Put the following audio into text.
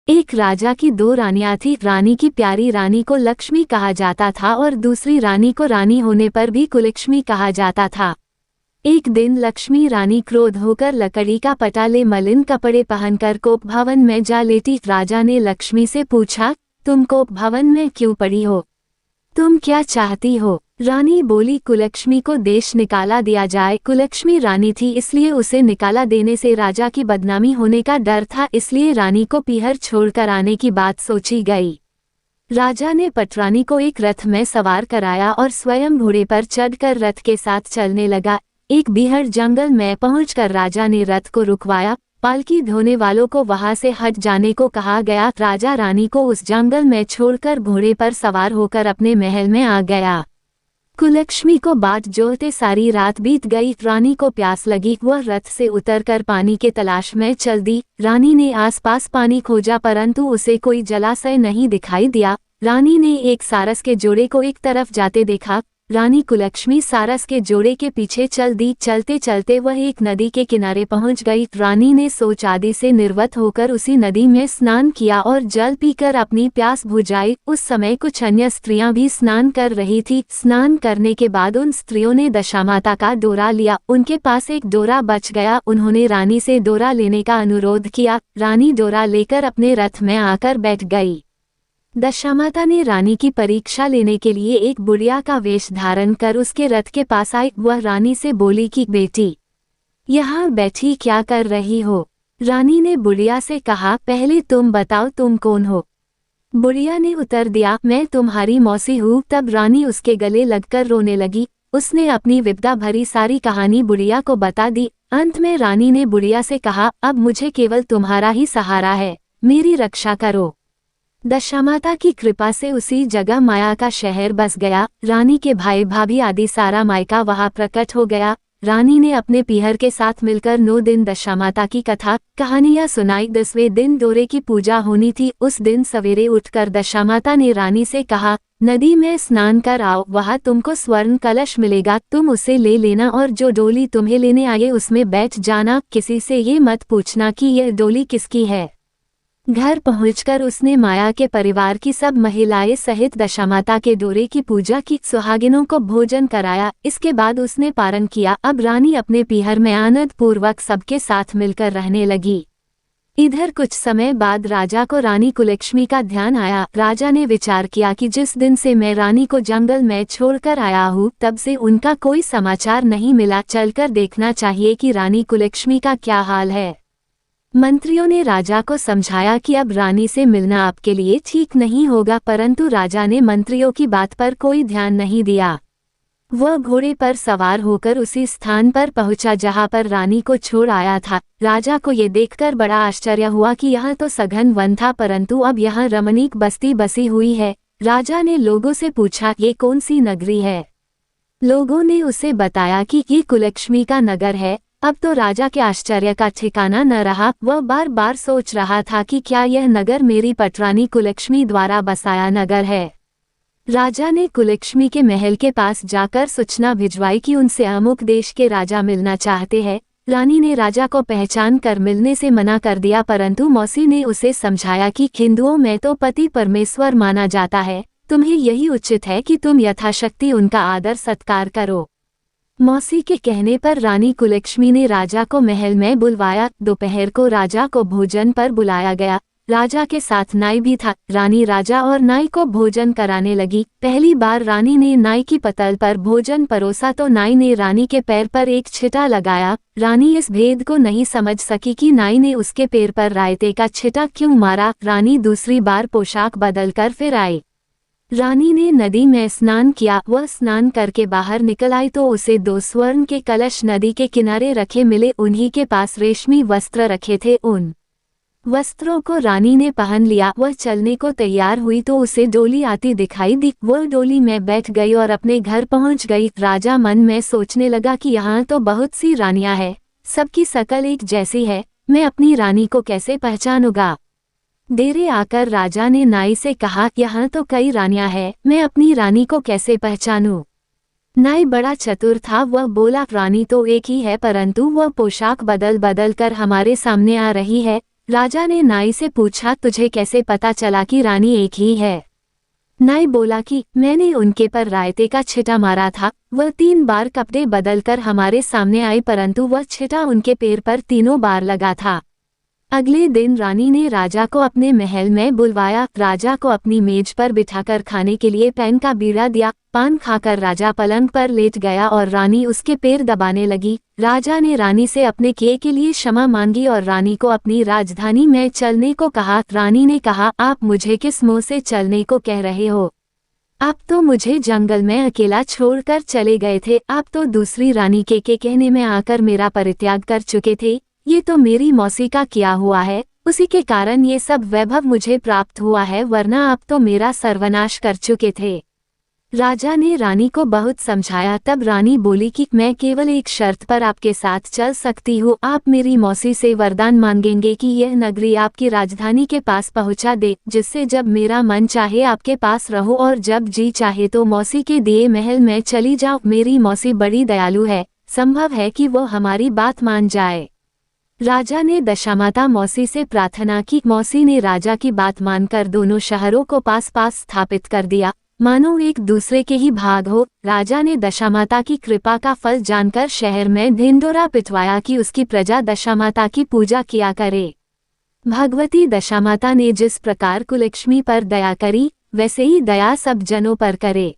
एक राजा की दो रानियां थी। रानी की प्यारी रानी को लक्ष्मी कहा जाता था और दूसरी रानी को रानी होने पर भी कुलक्ष्मी कहा जाता था। एक दिन लक्ष्मी रानी क्रोध होकर लकड़ी का पटाले मलिन कपड़े पहनकर कोप भवन में जा लेटी। राजा ने लक्ष्मी से पूछा, तुम कोप भवन में क्यों पड़ी हो? तुम क्या चाहती हो? रानी बोली, कुलक्ष्मी को देश निकाला दिया जाए। कुलक्ष्मी रानी थी, इसलिए उसे निकाला देने से राजा की बदनामी होने का डर था, इसलिए रानी को पीहर छोड़कर आने की बात सोची गई। राजा ने पटरानी को एक रथ में सवार कराया और स्वयं घोड़े पर चढ़कर रथ के साथ चलने लगा। एक बीहड़ जंगल में पहुंचकर राजा ने रथ को रुकवाया। पालकी ढोने वालों को वहां से हट जाने को कहा गया। राजा रानी को उस जंगल में छोड़कर घोड़े पर सवार होकर अपने महल में आ गया। कुलक्ष्मी को बाट जोहते सारी रात बीत गई। रानी को प्यास लगी, वह रथ से उतरकर पानी के तलाश में चल दी। रानी ने आसपास पानी खोजा परंतु उसे कोई जलाशय नहीं दिखाई दिया। रानी ने एक सारस के जोड़े को एक तरफ जाते देखा। रानी कुलक्ष्मी सारस के जोड़े के पीछे चल दी। चलते चलते वह एक नदी के किनारे पहुंच गई। रानी ने सोच आदि से निर्वत होकर उसी नदी में स्नान किया और जल पीकर अपनी प्यास बुझाई। उस समय कुछ अन्य स्त्रियां भी स्नान कर रही थी। स्नान करने के बाद उन स्त्रियों ने दशामाता का डोरा लिया। उनके पास एक डोरा बच गया। उन्होंने रानी से डोरा लेने का अनुरोध किया। रानी डोरा लेकर अपने रथ में आकर बैठ गई। दशामाता ने रानी की परीक्षा लेने के लिए एक बुढ़िया का वेश धारण कर उसके रथ के पास आई। वह रानी से बोली कि बेटी, यहाँ बैठी क्या कर रही हो? रानी ने बुढ़िया से कहा, पहले तुम बताओ तुम कौन हो? बुढ़िया ने उत्तर दिया, मैं तुम्हारी मौसी हूँ। तब रानी उसके गले लगकर रोने लगी। उसने अपनी विपदा भरी सारी कहानी बुढ़िया को बता दी। अंत में रानी ने बुढ़िया से कहा, अब मुझे केवल तुम्हारा ही सहारा है, मेरी रक्षा करो। दशामाता की कृपा से उसी जगह माया का शहर बस गया। रानी के भाई भाभी आदि सारा मायका वहां प्रकट हो गया। रानी ने अपने पीहर के साथ मिलकर 9 दिन दशामाता की कथा कहानियां सुनाई। 10वें दिन डोरे की पूजा होनी थी। उस दिन सवेरे उठकर दशामाता ने रानी से कहा, नदी में स्नान कर आओ, वहां तुमको स्वर्ण कलश मिलेगा, तुम उसे ले लेना और जो डोली तुम्हें लेने आए उसमें बैठ जाना। किसी से ये मत पूछना कि यह डोली किसकी है। घर पहुंचकर उसने माया के परिवार की सब महिलाएं सहित दशामाता के डोरे की पूजा की, सुहागिनों को भोजन कराया। इसके बाद उसने पारण किया। अब रानी अपने पीहर में आनंद पूर्वक सबके साथ मिलकर रहने लगी। इधर कुछ समय बाद राजा को रानी कुलक्ष्मी का ध्यान आया। राजा ने विचार किया कि जिस दिन से मैं रानी को जंगल में छोड़कर आया हूँ तब से उनका कोई समाचार नहीं मिला। चलकर देखना चाहिए कि रानी कुलक्ष्मी का क्या हाल है। मंत्रियों ने राजा को समझाया कि अब रानी से मिलना आपके लिए ठीक नहीं होगा, परंतु राजा ने मंत्रियों की बात पर कोई ध्यान नहीं दिया। वह घोड़े पर सवार होकर उसी स्थान पर पहुंचा जहां पर रानी को छोड़ आया था। राजा को ये देखकर बड़ा आश्चर्य हुआ कि यह तो सघन वन था, परंतु अब यहाँ रमणीक बस्ती बसी हुई है। राजा ने लोगों से पूछा, ये कौन सी नगरी है? लोगों ने उसे बताया कि ये कुलक्ष्मी का नगर है। अब तो राजा के आश्चर्य का ठिकाना न रहा। वह बार बार सोच रहा था कि क्या यह नगर मेरी पटरानी कुलक्ष्मी द्वारा बसाया नगर है। राजा ने कुलक्ष्मी के महल के पास जाकर सूचना भिजवाई कि उनसे अमुक देश के राजा मिलना चाहते हैं। रानी ने राजा को पहचान कर मिलने से मना कर दिया, परंतु मौसी ने उसे समझाया कि हिंदुओं में तो पति परमेश्वर माना जाता है, तुम्हें यही उचित है कि तुम यथाशक्ति उनका आदर सत्कार करो। मौसी के कहने पर रानी कुलक्ष्मी ने राजा को महल में बुलवाया। दोपहर को राजा को भोजन पर बुलाया गया। राजा के साथ नाई भी था। रानी राजा और नाई को भोजन कराने लगी। पहली बार रानी ने नाई की पतल पर भोजन परोसा तो नाई ने रानी के पैर पर एक छिटा लगाया। रानी इस भेद को नहीं समझ सकी कि नाई ने उसके पैर पर रायते का छिटा क्यों मारा। रानी दूसरी बार पोशाक बदलकर फिर आई। रानी ने नदी में स्नान किया। वह स्नान करके बाहर निकल आई तो उसे 2 स्वर्ण के कलश नदी के किनारे रखे मिले। उन्हीं के पास रेशमी वस्त्र रखे थे। उन वस्त्रों को रानी ने पहन लिया। वह चलने को तैयार हुई तो उसे डोली आती दिखाई दी। वह डोली में बैठ गई और अपने घर पहुंच गई। राजा मन में सोचने लगा कि यहाँ तो बहुत सी रानियां हैं, सबकी शकल एक जैसी है, मैं अपनी रानी को कैसे पहचानूंगा। देरे आकर राजा ने नाई से कहा, यहाँ तो कई रानियां हैं, मैं अपनी रानी को कैसे पहचानूं। नाई बड़ा चतुर था। वह बोला, रानी तो एक ही है, परंतु वह पोशाक बदल बदल कर हमारे सामने आ रही है। राजा ने नाई से पूछा, तुझे कैसे पता चला कि रानी एक ही है? नाई बोला कि मैंने उनके पर रायते का छिटा मारा था। वह 3 बार कपड़े बदलकर हमारे सामने आई, परंतु वह छिटा उनके पैर पर तीनों बार लगा था। अगले दिन रानी ने राजा को अपने महल में बुलवाया। राजा को अपनी मेज पर बिठाकर खाने के लिए पैन का बीड़ा दिया। पान खाकर राजा पलंग पर लेट गया और रानी उसके पैर दबाने लगी। राजा ने रानी से अपने किए के लिए क्षमा मांगी और रानी को अपनी राजधानी में चलने को कहा। रानी ने कहा, आप मुझे किस मुंह से चलने को कह रहे हो? आप तो मुझे जंगल में अकेला छोड़कर चले गए थे। आप तो दूसरी रानी के कहने में आकर मेरा परित्याग कर चुके थे। ये तो मेरी मौसी का किया हुआ है, उसी के कारण ये सब वैभव मुझे प्राप्त हुआ है, वरना आप तो मेरा सर्वनाश कर चुके थे। राजा ने रानी को बहुत समझाया। तब रानी बोली कि मैं केवल एक शर्त पर आपके साथ चल सकती हूँ। आप मेरी मौसी से वरदान मांगेंगे कि यह नगरी आपकी राजधानी के पास पहुँचा दे, जिससे जब मेरा मन चाहे आपके पास रहो और जब जी चाहे तो मौसी के दिए महल में चली जाओ। मेरी मौसी बड़ी दयालु है, संभव है कि वो हमारी बात मान जाए। राजा ने दशामाता मौसी से प्रार्थना की। मौसी ने राजा की बात मानकर दोनों शहरों को पास पास स्थापित कर दिया, मानो एक दूसरे के ही भाग हो। राजा ने दशामाता की कृपा का फल जानकर शहर में ढिंढोरा पिटवाया कि उसकी प्रजा दशामाता की पूजा किया करे। भगवती दशामाता ने जिस प्रकार कुलक्ष्मी पर दया करी, वैसे ही दया सब जनों पर करे।